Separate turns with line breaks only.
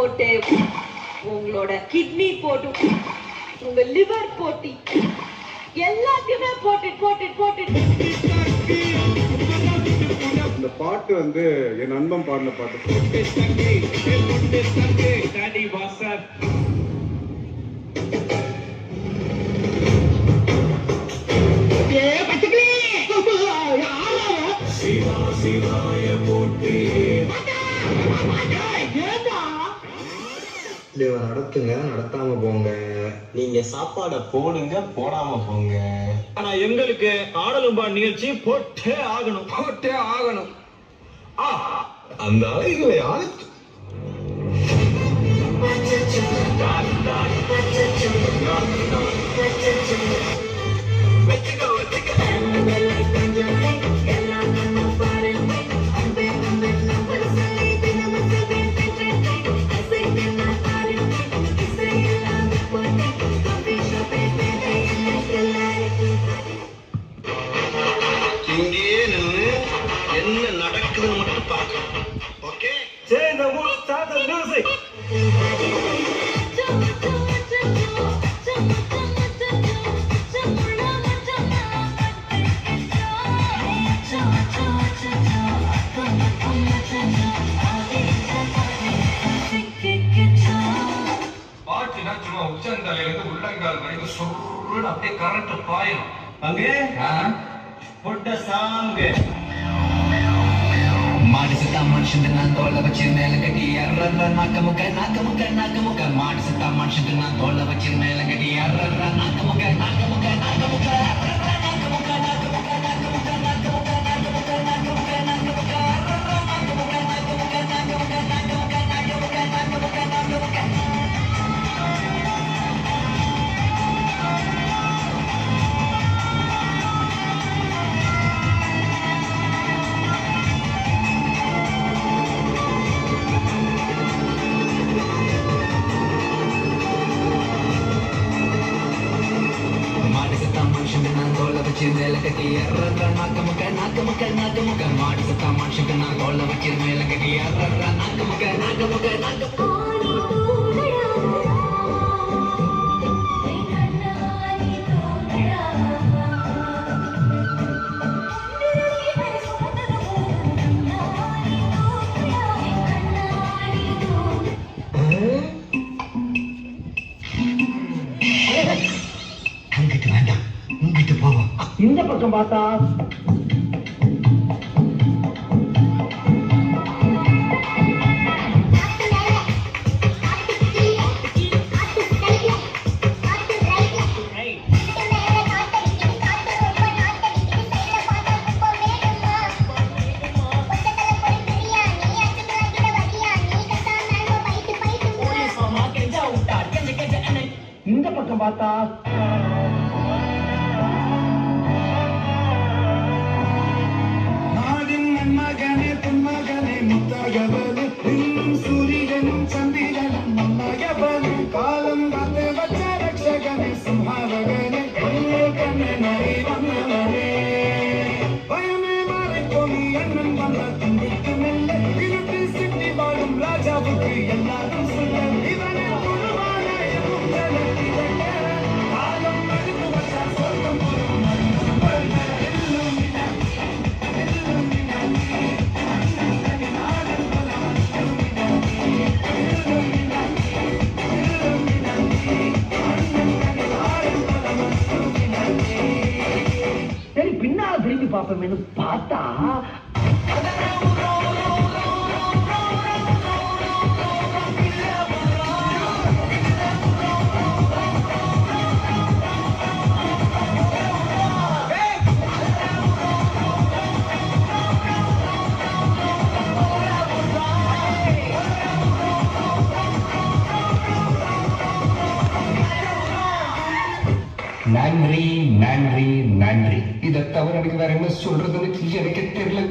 போட்டு உங்களோட கிட்னி போட்டு உங்க லிவர் போட்டு எல்லாத்தையுமே போட்டு போட்டு போட்டு.
இந்த பாட்டு வந்து என் நண்பன் பாடின பாட்டு.
நடத்துங்க, நடத்தாம போங்க.
நீங்க சாப்பாட போடுங்க, போடாம போங்க.
ஆனா எங்களுக்கு ஆடலும்பா நிகழ்ச்சி போட்டே ஆகணும், போட்டே ஆகணும்.
அந்த அலைகளை அழைத்து இங்கேயே நின்று என்ன நடக்குதுன்னு மட்டும் பார்க்கணும். Okay,
start the music.
பாட்டுனா சும்மா உச்சந்தலையிலிருந்து உள்ளங்கால் வரைக்கும் சொல்லுன்னு அப்படியே கரண்ட் பாயணும்.
அங்கே புட்ட சாங்கு
ಮಾಡಿಸುತ್ತ ಮನುಷ್ಯನ ನಾನು ತೋಳ ವಚ್ಚಿನ ಮೇಲೆ ಕಟ್ಟಿ ಅರ್ರರ್ರ ನಾಕ ಮುಖ ನಾಕ ಮುಖ ನಾಕ ಮುಖ ಮಾಡಿಸುತ್ತ ಮನುಷ್ಯನ ನಾನು ತೋಳ ವಚ್ಚಿನ ಮೇಲೆ ಕಟ್ಟಿ ಅರ್ರರ್ರ ನಾಕ ಮುಖ ನಾಕ ಮುಖ ನಾಕ ಮುಖ ಅರ್ರರ್ರ ನಾಕ ಮುಖ ನಾಕ ಮುಖ ನಾಕ ಮುಖ ನಾಕ ಮುಖ ನಾಕ ಮುಖ ನಾಕ ಮುಖ ನಾಕ ಮುಖ ಅರ್ರರ್ರ ನಾಕ ಮುಖ ನಾಕ ಮುಖ ನಾಕ ಮುಖ ನಾಕ ಮುಖ ನಾಕ ಮುಖ ನಾಕ ಮುಖ ನಾಕ ಮುಖ. ಮನುಷ್ಯನ ನಾನು ತೋಳ ವಚ್ಚಿನ ಮೇಲೆ ಕಟ್ಟಿ ಅರ್ರರ್ರ ನಾಕ ಮುಖ ನಾಕ ಮುಖ ನಾಕ ಮುಖ ಮಾಡಿಸುತ್ತ ಮನುಷ್ಯನ ನಾನು ತೋಳ ವಚ್ಚಿನ ಮೇಲೆ ಕಟ್ಟಿ ಅರ್ರರ್ರ ನಾಕ ಮುಖ ನಾಕ ಮುಖ ನಾಕ ಮುಖ. அங்கிட்டு வேண்டாம், இங்கிட்டு போவோம்.
இந்த பக்கம் பார்த்தா இந்த பக்கம் பார்த்தா
நாடின் மன்மகனே பொன்மகனே முத்தகவனே இன்னும் சூரியனும் சந்திரனும் மன்னகவனே காலம் காத்து வச்ச ரட்சகனே சம்ஹாரகனே கண்ணே நாய் வந்தவனே பயமே மறைப்போம் எண்ணம் வந்த தம்பிக்கு மெல்ல இருட்டு சிட்டி வாழும் ராஜாவுக்கு எல்லாரும் சொல்ல இவனே பொழுவான எமுத்தனத்தி காலம் மறுத்து வச்ச சொர்க்கம் போலும்
சரி பின்னால திரும்பி பார்ப்போம் பார்த்தா
நன்றி நன்றி நன்றி. இதை தவிர எனக்கு வேற என்ன சொல்றதுன்னு எனக்கு தெரியல.